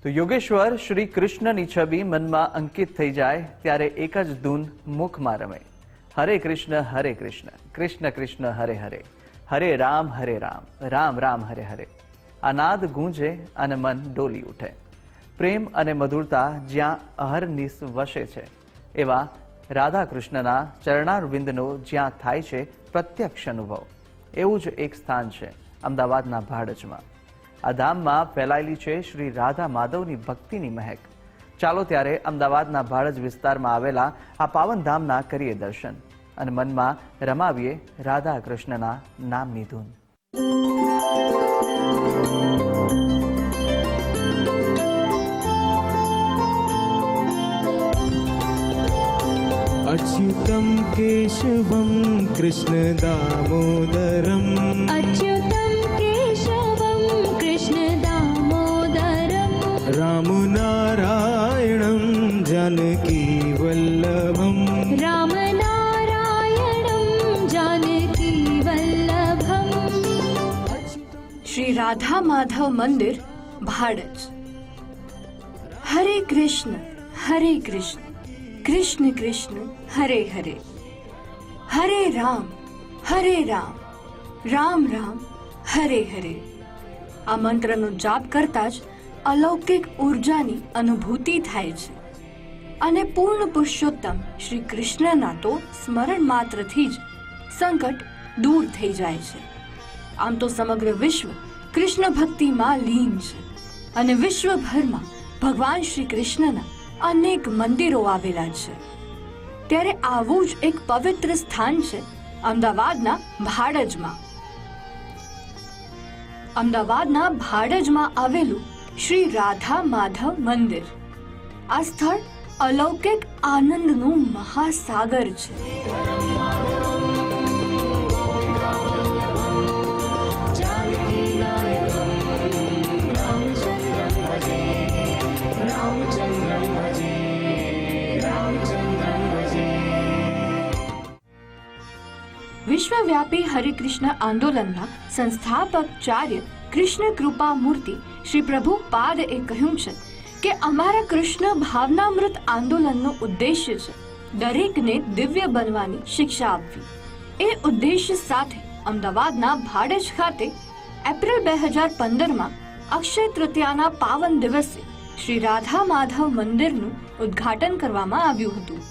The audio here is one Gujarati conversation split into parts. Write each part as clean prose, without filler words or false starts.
તો યોગેશ્વર શ્રી કૃષ્ણની છબી મનમાં અંકિત થઈ જાય ત્યારે એક જ ધૂન મુખમાં રમે, હરે કૃષ્ણ કૃષ્ણ કૃષ્ણ હરે હરે, હરે રામ રામ રામ હરે હરે. આ નાદ ગૂંજે અને મન ડોલી ઉઠે. પ્રેમ અને મધુરતા જ્યાં અહર્નિશ વસે છે એવા રાધા કૃષ્ણના ચરણારવિંદનો જ્યાં થાય છે પ્રત્યક્ષ અનુભવ, એવું જ એક સ્થાન છે અમદાવાદના ભાડજમાં. આ ધામમાં ફેલાયેલી છે શ્રી રાધા માધવની ભક્તિની મહેક. ચાલો ત્યારે અમદાવાદના ભાડજ વિસ્તારમાં આવેલા આ પાવન ધામના કરીએ દર્શન અને મનમાં રમાવીએ રાધા કૃષ્ણના નામની ધૂન. अच्युतं केशवं कृष्ण दामोदरम् अच्युतं केशवं कृष्ण दामोदरम् रामनारायणं जानकी वल्लभम् रामनारायणं जानकी वल्लभम्. श्री राधा माधव मंदिर भाड़ज. हरे कृष्ण कृष्ण कृष्ण हरे हरे, हरे राम राम राम हरे हरे. આ મંત્રનો જાપ કરતા જ અલૌકિક ઉર્જાની અનુભૂતિ થાય છે અને પૂર્ણ પુરુષોત્તમ શ્રી કૃષ્ણના તો સ્મરણ માત્રથી જ સંકટ દૂર થઈ જાય છે. આમ તો સમગ્ર વિશ્વ કૃષ્ણ ભક્તિમાં લીન છે અને વિશ્વભરમાં ભગવાન શ્રી કૃષ્ણના અનેક મંદિરો આવેલા છે. ત્યારે આવું જ એક પવિત્ર સ્થાન છે અમદાવાદના ભાડજમાં. અમદાવાદના ભાડજમાં આવેલું શ્રી રાધા માધવ મંદિર. આ સ્થળ અલૌકિક આનંદનું મહાસાગર છે. વિશ્વવ્યાપી હરિકૃષ્ણ આંદોલનના સંસ્થાપકચાર્ય કૃષ્ણ કૃપા મૂર્તિ શ્રી પ્રભુપાદે કહ્યું છે કે અમારા કૃષ્ણ ભાવનામૃત આંદોલનનો ઉદ્દેશ્ય છે દરેકને દિવ્ય બનવાની શિક્ષા આપવી. એ ઉદ્દેશ્ય સાથે અમદાવાદના ભાડજ ખાતે એપ્રિલ 2015માં અક્ષય તૃતીયાના પાવન દિવસે શ્રી રાધા માધવ મંદિરનું ઉદ્ઘાટન કરવામાં આવ્યું હતું.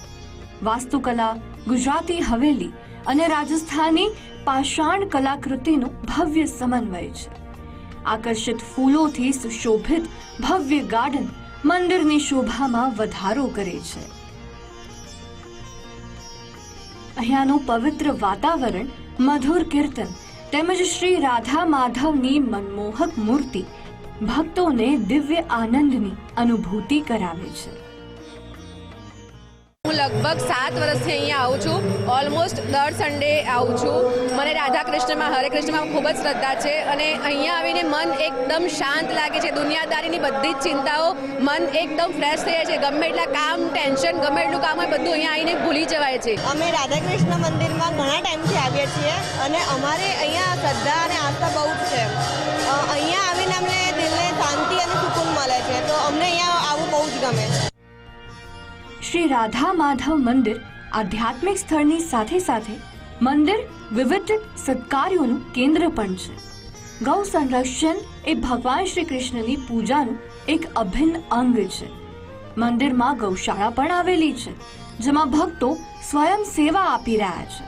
વાસ્તુકલા, ગુજરાતી હવેલી અને રાજસ્થાની પાષાણ કલાકૃતિનો ભવ્ય સમન્વય છે. આકર્ષિત ફૂલોથી સુશોભિત ભવ્ય ગાર્ડન મંદિરની શોભામાં વધારો કરે છે. અહીંયાનું પવિત્ર વાતાવરણ, મધુર કીર્તન તેમજ શ્રી રાધા માધવની મનમોહક મૂર્તિ ભક્તોને દિવ્ય આનંદની અનુભૂતિ કરાવે છે. હું લગભગ 7 વર્ષથી અહીંયા આવું છું. ઓલમોસ્ટ દર સન્ડે આવું છું. મને રાધા કૃષ્ણમાં, હરે કૃષ્ણમાં ખૂબ જ શ્રદ્ધા છે અને અહીંયા આવીને મન એકદમ શાંત લાગે છે. દુનિયાદારીની બધી જ ચિંતાઓ, મન એકદમ ફ્રેશ થઈ જાય છે. ગમે એટલા કામ, ટેન્શન, ગમે એટલું કામ હોય બધું અહીંયા આવીને ભૂલી જવાય છે. અમે રાધા કૃષ્ણ મંદિરમાં ઘણા ટાઈમથી આવીએ છીએ અને અમારે અહીંયા શ્રદ્ધા અને આસ્થા બહુ જ છે. અહીંયા આવીને અમને દિલને શાંતિ અને સુકૂન મળે છે, તો અમને અહીંયા આવવું બહુ જ ગમે છે. શ્રી રાધા માધવ મંદિર આધ્યાત્મિક સ્થળની સાથે સાથે મંદિર વિવિધ સત્કાર્યોનું કેન્દ્ર પણ છે. ગૌ સંરક્ષણ એ ભગવાન શ્રી કૃષ્ણની પૂજાનું એક અભિન્ન અંગ છે. મંદિરમાં ગૌશાળા પણ આવેલી છે જેમાં ભક્તો સ્વયં સેવા આપી રહ્યા છે.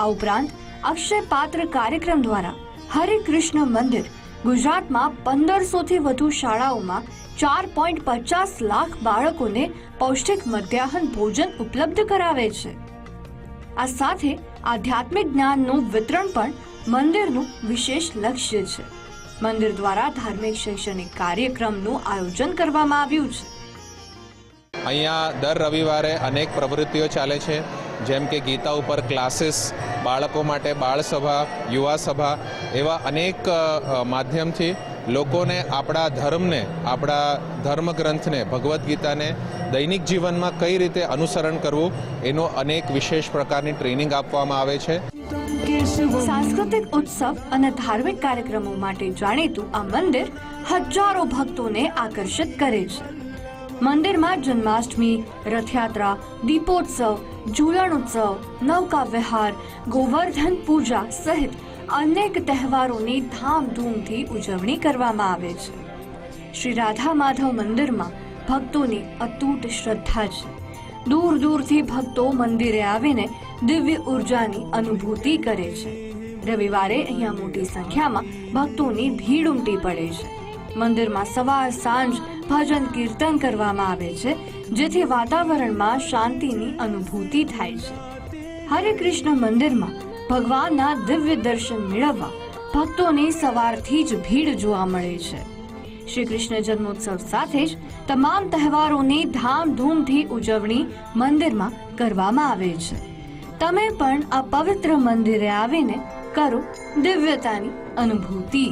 આ ઉપરાંત અક્ષય પાત્ર કાર્યક્રમ દ્વારા હરે કૃષ્ણ મંદિર ગુજરાતમાં 1500થી વધુ શાળાઓમાં 4.50 લાખ બાળકોને પૌષ્ટિક મધ્યાહન ભોજન ઉપલબ્ધ કરાવે છે. આ સાથે આધ્યાત્મિક જ્ઞાનનું વિતરણ પણ મંદિરનું વિશેષ લક્ષ્ય છે. મંદિર દ્વારા ધાર્મિક શૈક્ષણિક કાર્યક્રમનું આયોજન કરવામાં આવ્યું છે. અહીંયા દર રવિવારે અનેક પ્રવૃત્તિઓ ચાલે છે, જેમ કે ગીતા ઉપર ક્લાસીસ, બાળકો માટે બાળ સભા, યુવા સભા, એવા અનેક માધ્યમથી લોકોને આપણા ધર્મને, આપણા ધર્મગ્રંથને, ભગવદ્ ગીતાને દૈનિક જીવનમાં કઈ રીતે અનુસરણ કરવું એનો અનેક વિશેષ પ્રકારની ટ્રેનિંગ આપવામાં આવે છે. केशवम् સાંસ્કૃતિક ઉત્સવ અને ધાર્મિક કાર્યક્રમો માટે જાણીતું આ મંદિર હજારો ભક્તોને આકર્ષિત કરે છે. મંદિરમાં જન્માષ્ટમી, રથયાત્રા, દીપોત્સવ, ઝૂલણ ઉત્સવ, નૌકા વિહાર, ગોવર્ધન પૂજા સહિત અનેક તહેવારોની ધામધૂમથી ઉજવણી કરવામાં આવે છે. શ્રી રાધા માધવ મંદિરમાં ભક્તોની અતૂટ શ્રદ્ધા છે. દૂર દૂરથી ભક્તો મંદિરે આવીને દિવ્ય ઉર્જાની અનુભૂતિ કરે છે. રવિવારે અહીંયા મોટી સંખ્યામાં ભક્તોની ભીડ ઉમટી પડે છે. મંદિરમાં સવાર સાંજ ભજન કીર્તન કરવામાં આવે છે, જેથી વાતાવરણમાં શાંતિની અનુભૂતિ થાય છે. હરે કૃષ્ણ મંદિરમાં ભગવાનના દિવ્ય દર્શન મેળવવા ભક્તોની સવારથી જ ભીડ જોવા મળે છે. શ્રી કૃષ્ણ જન્મોત્સવ સાથે જ તમામ તહેવારોની ધામધૂમથી ઉજવણી મંદિરમાં કરવામાં આવે છે. તમે પણ આ પવિત્ર મંદિરે આવીને કરો દિવ્યતાની અનુભૂતિ.